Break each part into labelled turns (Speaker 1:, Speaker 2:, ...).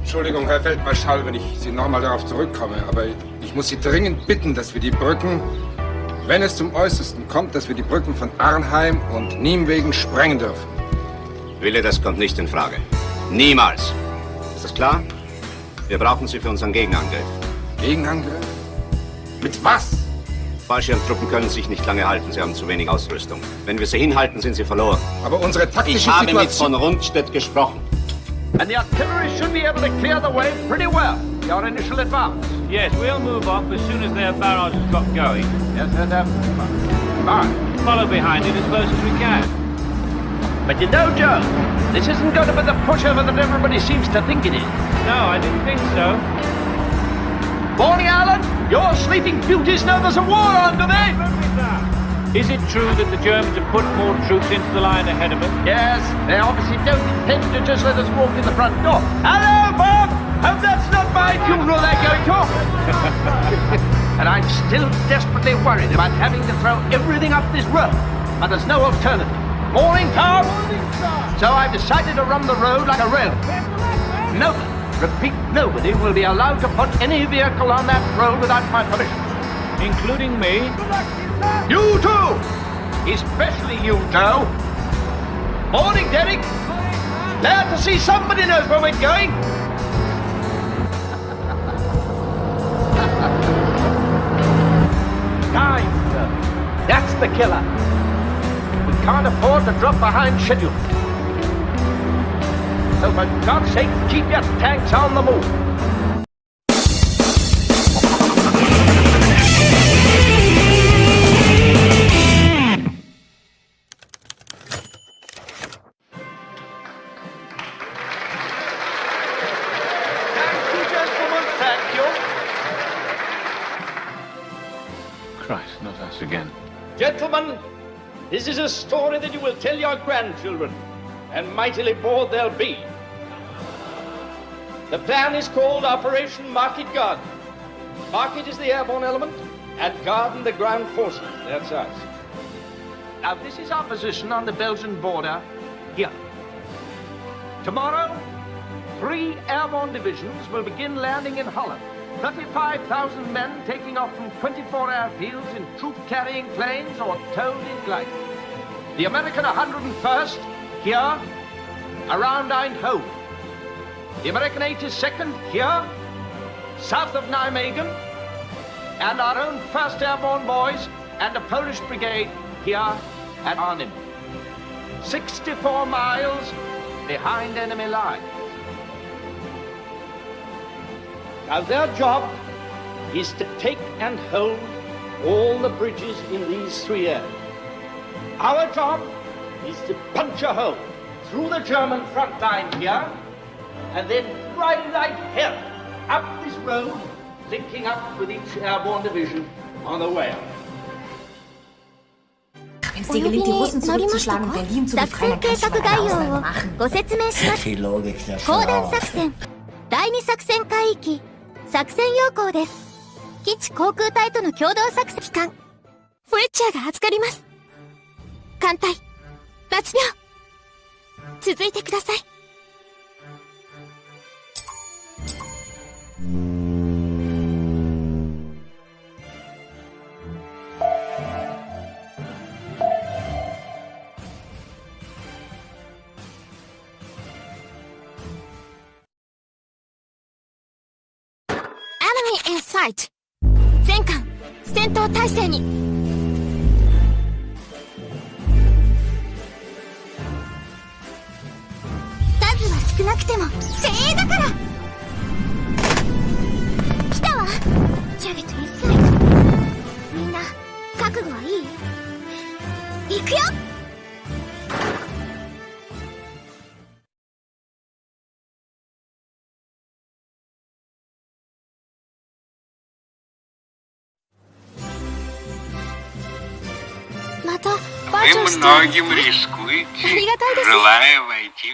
Speaker 1: Entschuldigung, Herr Feldmarschall, wenn ich Sie nochmal darauf zurückkomme, aber ich muss Sie dringend bitten, dass wir die Brücken, wenn es zum Äußersten kommt, dass wir die Brücken von Arnheim und Niemwegen sprengen dürfen.
Speaker 2: Wille, das kommt nicht in Frage. Niemals. Ist das klar? Wir brauchen sie für unseren Gegenangriff.
Speaker 1: Gegenangriff? Mit was?
Speaker 2: Fallschirmtruppen können sich nicht lange halten, sie haben zu wenig Ausrüstung. Wenn wir sie hinhalten, sind sie verloren.
Speaker 1: Aber unsere taktische
Speaker 2: Ich habe
Speaker 1: Situation...
Speaker 2: mit von Rundstedt gesprochen.
Speaker 3: And the artillery should be able to clear the way pretty well. Your initial advance.
Speaker 4: Yes, we'll move off as soon as their barrages got going.
Speaker 3: Yes, sir, fine.
Speaker 4: Follow behind it as close as we can.
Speaker 3: But you know, Joe, this isn't going to be the pushover that everybody seems to think it is.
Speaker 4: No, I didn't think so.
Speaker 3: Morning, Alan. Your sleeping beauties know there's a war on, do they?
Speaker 4: Is it true that the Germans have put more troops into the line ahead of us?
Speaker 3: Yes, they obviously don't intend to just let us walk in the front door. Hello, Bob! Hope that's not my funeral they're going to. And I'm still desperately worried about having to throw everything up this road. But there's no alternative. Morning, Tom! So I've decided to run the road like a railroad. Nobody, repeat, nobody will be allowed to put any vehicle on that road without my permission.
Speaker 4: Including me?
Speaker 3: You too! Especially you, Joe. Morning, Derek. Glad to see somebody knows where we're going. Time, sir. That's the killer. We can't afford to drop behind schedule. So for God's sake, keep your tanks on the move.
Speaker 4: Christ, not us again.
Speaker 3: Gentlemen, this is a story that you will tell your grandchildren, and mightily bored they'll be. The plan is called Operation Market Garden. Market is the airborne element, and Garden the ground forces. That's us. Now, this is our position on the Belgian border here. Tomorrow, 3 airborne divisions will begin landing in Holland. 35,000 men taking off from 24 airfields in troop-carrying planes or towed in gliders. The American 101st here, around Eindhoven. The American 82nd here, south of Nijmegen. And our own 1st Airborne boys and a Polish brigade here at Arnhem. 64 miles behind enemy lines. Now their job is to take and hold all the bridges in these 3 areas. Our job is to punch a hole through the German front line here and then ride like hell up this road, linking up with each airborne division on the way up.
Speaker 5: Wenn es dir gelingt, die Russen zurückzuschlagen und Berlin zu befreien, dann kannst du mal daraus machen.
Speaker 6: ご説明します。講談作戦第2作戦海域作戦要項です。基地航空隊との共同作戦機関フレッチャーが預かります。艦隊抜病続いてください。Enemy in sight。全艦戦闘態勢に。数は少なくても精鋭だから。来たわ。ジャゲットインサイト。みんな覚悟はいい？行くよ。またバージョンしてるんですか？ありがたいですね。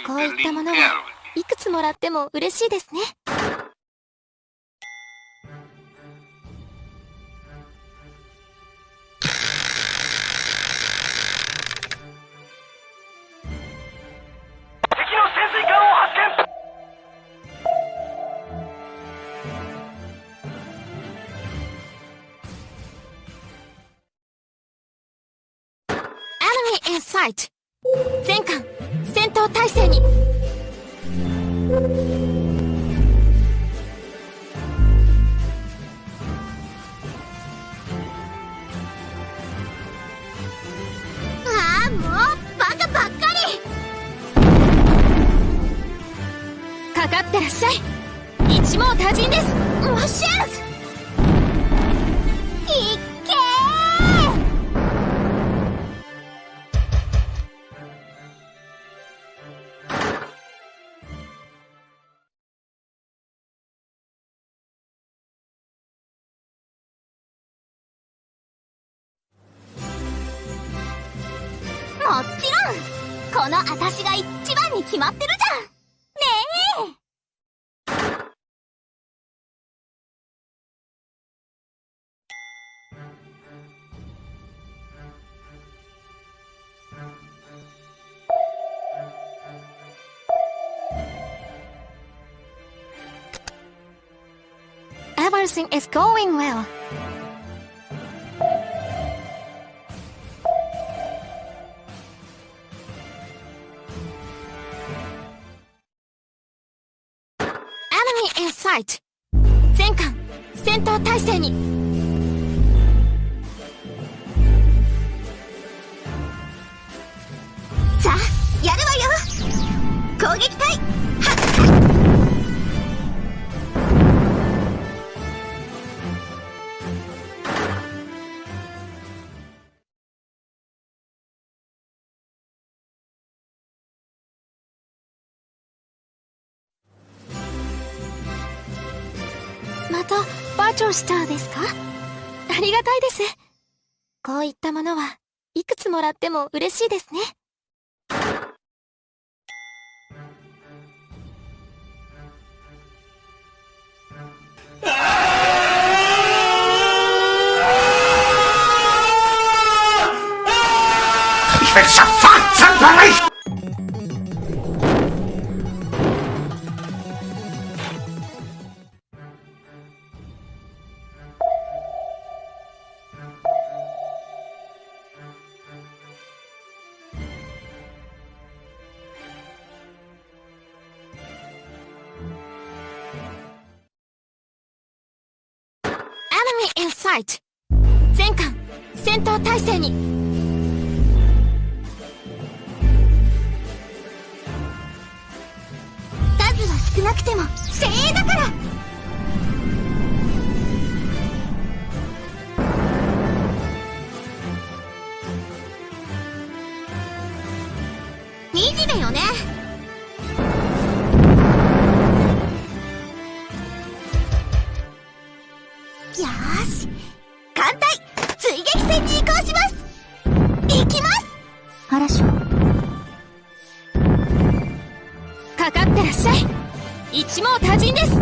Speaker 6: こういったものはいくつもらっても嬉しいですね。敵の潜水艦を発見。sight。全艦戦闘態勢に。ああ、もうバカばっかり。かかってらっしゃい。一網打尽です。モッシューズいっけー。もちろんこの私が一番に決まってるじゃんねえ。Everything is going well. Enemy in sight. 全艦戦闘態勢に。さあ、やるわよ。攻撃隊発艦。またバーチャルスターですか？ありがたいです。こういったものはいくつもらっても嬉しいですね。
Speaker 1: Ich will sofort zum Bericht!
Speaker 6: Enemy in sight。全艦戦闘態勢に。数は少なくても精鋭だから。2時だよね。よーし、艦隊追撃戦に移行します。行きます。
Speaker 5: 알았어。
Speaker 6: かかってらっしゃい。一網打尽です。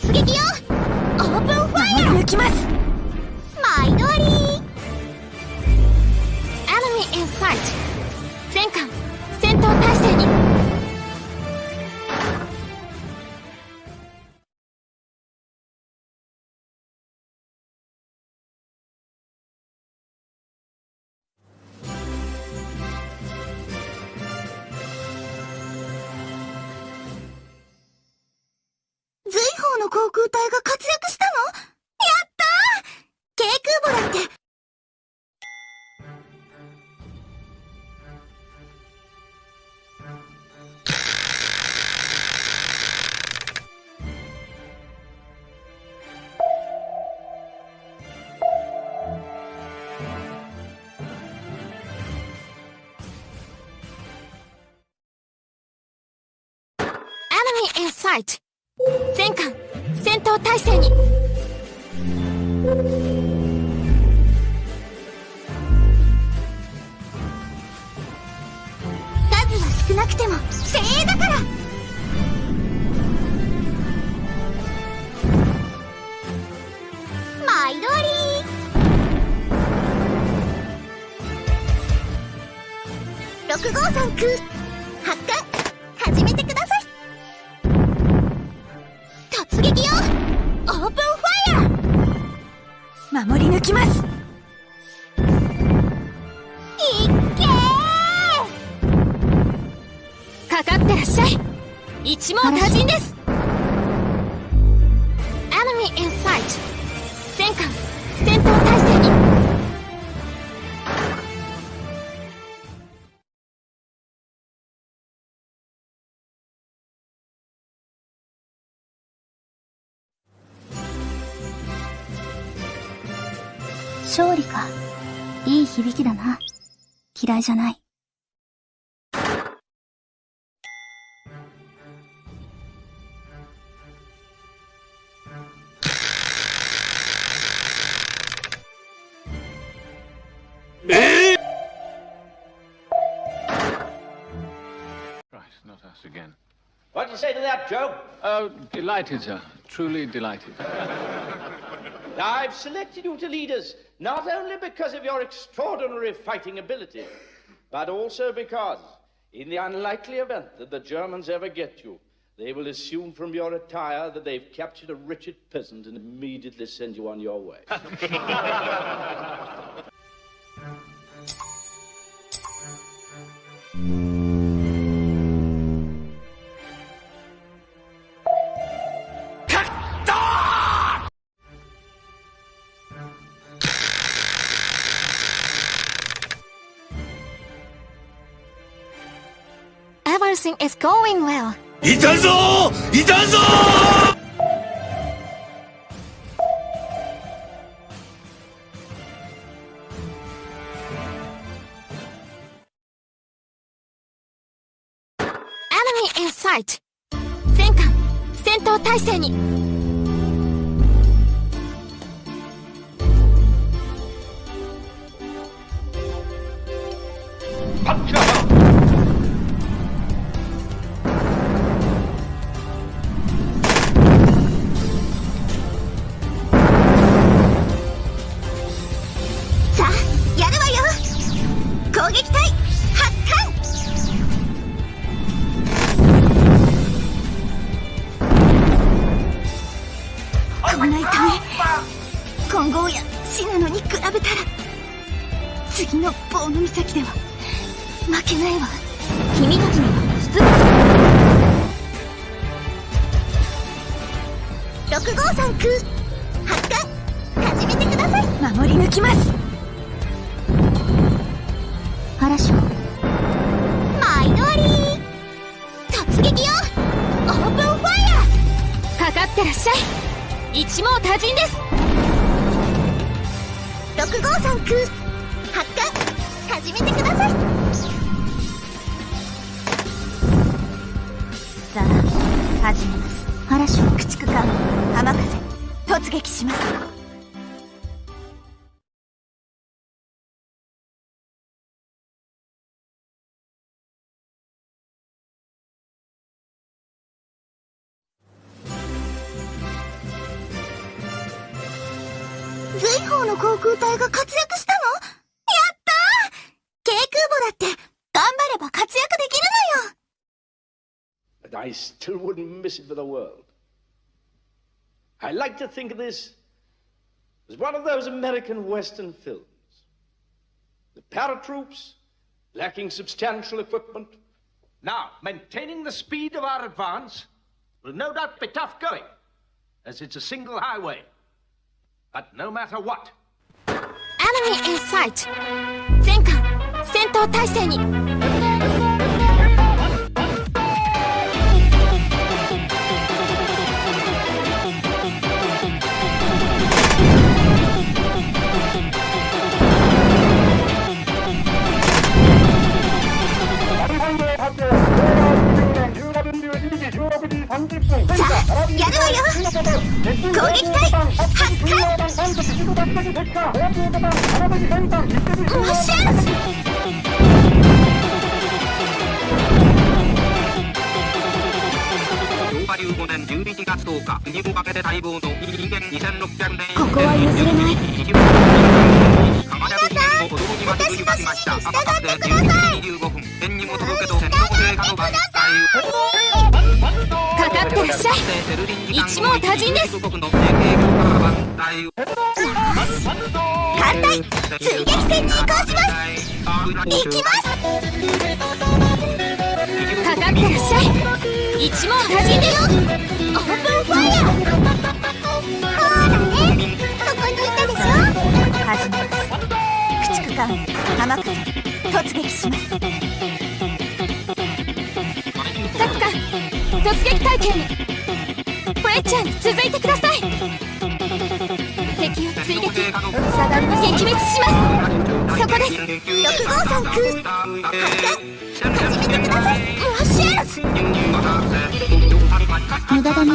Speaker 6: 突撃よ。オープンファイヤー。抜きます。毎度あり。Enemy in sight。全艦戦闘態勢に。随方の航空隊が活躍したの？やったー！軽空母だって。Enemy in sight。全艦戦闘態勢に。数は少なくても精鋭だから。毎度あり。653空発艦始めてください。突撃よ。オープンファイヤー。守り抜きます。いっけー。一網打尽です。 Enemy in sight。 全艦戦闘態勢に。勝利か。いい響きだな。嫌いじゃない。
Speaker 4: Not us again.
Speaker 3: What do you say to that, Joe?
Speaker 4: Oh, delighted, sir. Truly delighted.
Speaker 3: I've selected you to lead us, not only because of your extraordinary fighting ability, but also because, in the unlikely event that the Germans ever get you, they will assume from your attire that they've captured a wretched peasant and immediately send you on your way.
Speaker 6: Everything is going well.
Speaker 7: いたぞーいたぞ
Speaker 6: ー Enemy in sight。 全艦戦闘態勢に。混合や死なのに比べたら次の棒の岬では負けないわ。君たちには出力653空発艦始めてください。守り抜きます。嵐を毎度あり突撃よ。オープンファイヤーかかってらっしゃい。一網打尽です。653空発艦始めてください。さあ始めます。嵐を駆逐艦浜風突撃します。随方の航空隊が活躍したの？やったー！軽空母だって頑張れば活躍できるのよ。
Speaker 3: But I still wouldn't miss it for the world. I like to think of this as one of those American Western films. The paratroops, lacking substantial equipment. Now, maintaining the speed of our advance will no doubt be tough going, as it's a single highway. But no matter what.
Speaker 6: Enemy in sight. 全艦戦闘態勢に。さあやるわよ。攻撃隊発艦。モッション
Speaker 2: 5年11月10日国をかけて待望の人間2600年。
Speaker 6: ここは譲れない。
Speaker 2: 皆さん、私の指示に従ってください。25分天にも届けと戦闘経過の番隊
Speaker 6: かかってらっしゃい。一網打尽です。艦隊追撃戦に移行します。行きます。かかってらっしゃい。一網打尽です。オープンファイヤー。ほらね、そこにいたでしょ。始めます。駆逐艦天草突撃します。各艦突撃体験。フレッチャーに続いてください。敵を追撃下がりま撃滅します。そこです。653空始めてください。モアシェアズ無駄だね。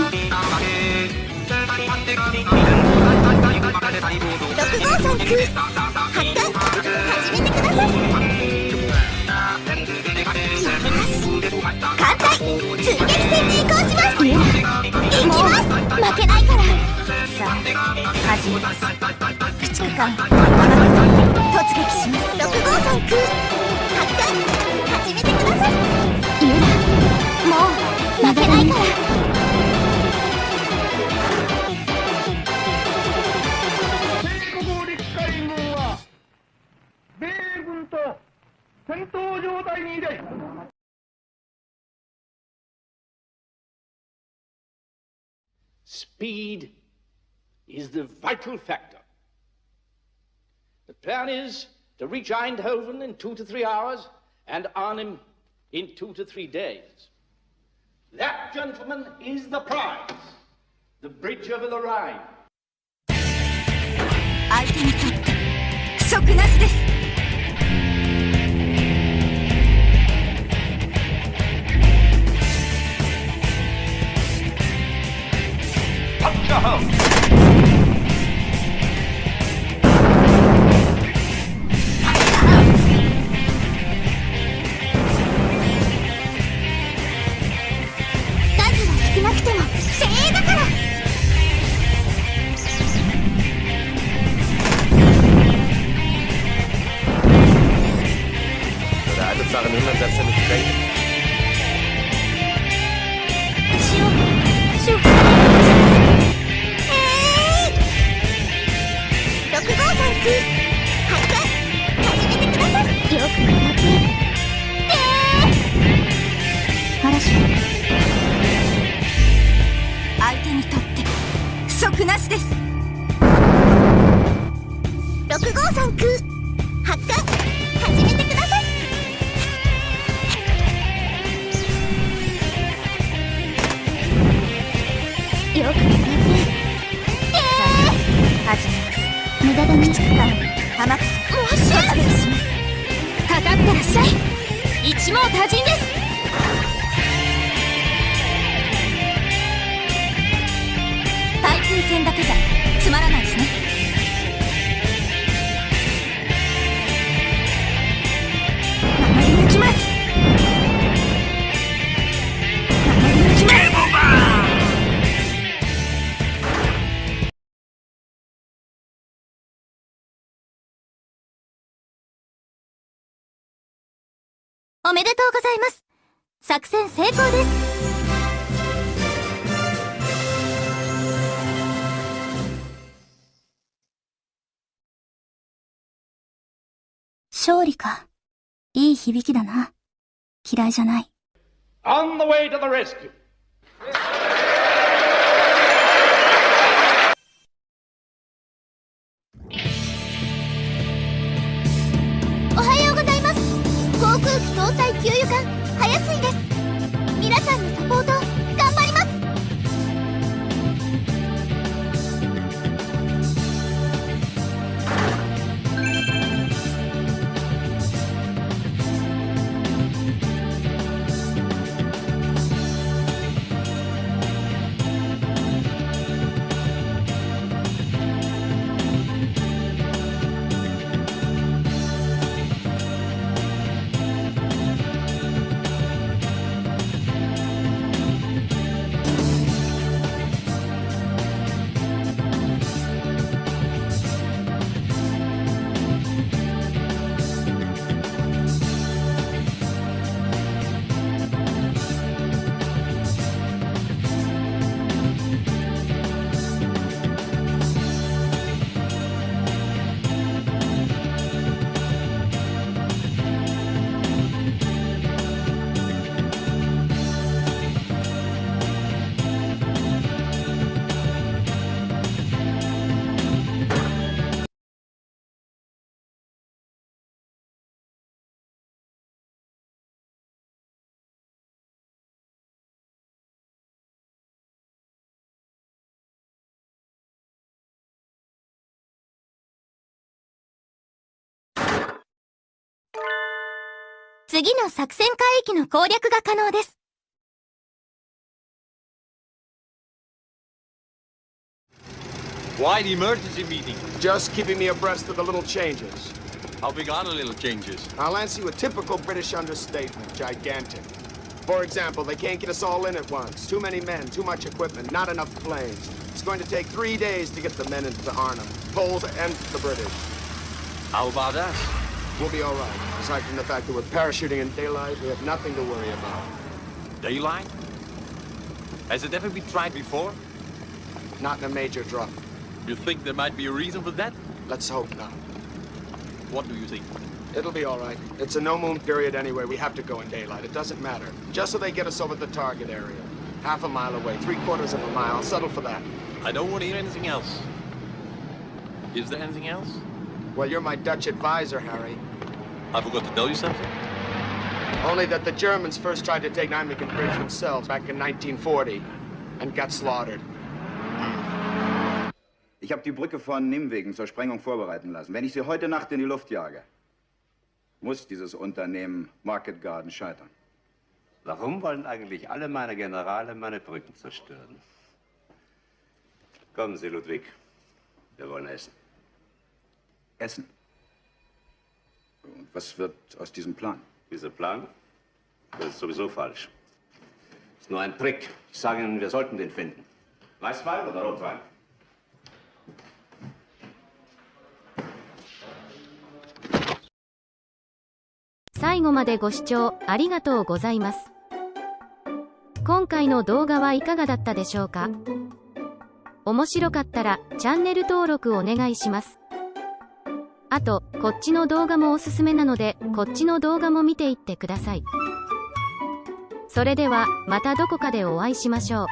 Speaker 6: 653空発艦始めてください。艦隊追撃戦に移行します。行きます。負けないから。さあ始めます。駆逐艦天草突撃します。653空発艦始めてください。ユラもう負けないから。
Speaker 4: 帝国陸海軍は米軍と戦闘状態に入れ、
Speaker 3: Speed is the vital factor. The plan is to reach Eindhoven in 2 to 3 hours and Arnhem in 2 to 3 days. That, gentlemen, is the prize. The bridge over the Rhine.
Speaker 6: 相手にとって不足なしです。
Speaker 3: Punch a hole.
Speaker 6: 少なくても精鋭だから。相手にとって不足なしです。653空発艦始めてください。よくやって始めます。無駄だね。駆逐艦天草もうしゃべりします。かかってらっしゃい。一網打尽です。対空戦だけじゃつまらないしね。守り抜きます。守り抜きます。おめでとうございます。作戦成功です。勝利か。いい響きだな。嫌いじゃない。
Speaker 3: On the way to the rescue.
Speaker 6: おはようございます。航空機搭載給油艦早水です。皆さんのサポート頑張ります。次の作戦海域の攻略が可能です。
Speaker 7: Why the emergency meeting?
Speaker 8: Just keeping me abreast of the little changes.
Speaker 7: How big are the little changes?
Speaker 8: I'll answer you a typical British understatement, gigantic. For example, they can't get us all in at once. Too many men, too much equipment, not enough planes. It's going to take 3 days to get the men into Arnhem, Poles and the British.
Speaker 7: How about us?
Speaker 8: We'll be all right. Aside from the fact that with parachuting in daylight, we have nothing to worry about.
Speaker 7: Daylight? Has it ever been tried before?
Speaker 8: Not in a major drop.
Speaker 7: You think there might be a reason for that?
Speaker 8: Let's hope not.
Speaker 7: What do you think?
Speaker 8: It'll be all right. It's a no-moon period anyway. We have to go in daylight. It doesn't matter. Just so they get us over the target area. Half a mile away, 3/4 of a mile. I'll settle for that.
Speaker 7: I don't want to hear anything else. Is there anything else?
Speaker 8: Well, you're my Dutch advisor, Harry.
Speaker 7: I forgot to tell you something.
Speaker 8: Only that the Germans first tried to take Nijmegen Bridge themselves back in 1940 and got slaughtered.
Speaker 9: Ich habe die Brücke von Nimwegen zur Sprengung vorbereiten lassen. Wenn ich sie heute Nacht in die Luft jage, muss dieses Unternehmen Market Garden scheitern.
Speaker 10: Warum wollen eigentlich alle meine Generale meine Brücken zerstören? Kommen Sie, Ludwig. Wir wollen essen.
Speaker 9: Essen? Und was wird aus diesem Plan?
Speaker 10: Dieser Plan? Das ist sowieso falsch. Ist nur ein Trick. Ich sage Ihnen, wir sollten den finden. Weißwein oder Rotwein?
Speaker 6: 最後までご視聴ありがとうございます。今回の動画はいかがだったでしょうか？面白かったらチャンネル登録お願いします。あと、こっちの動画もおすすめなので、こっちの動画も見ていってください。それでは、またどこかでお会いしましょう。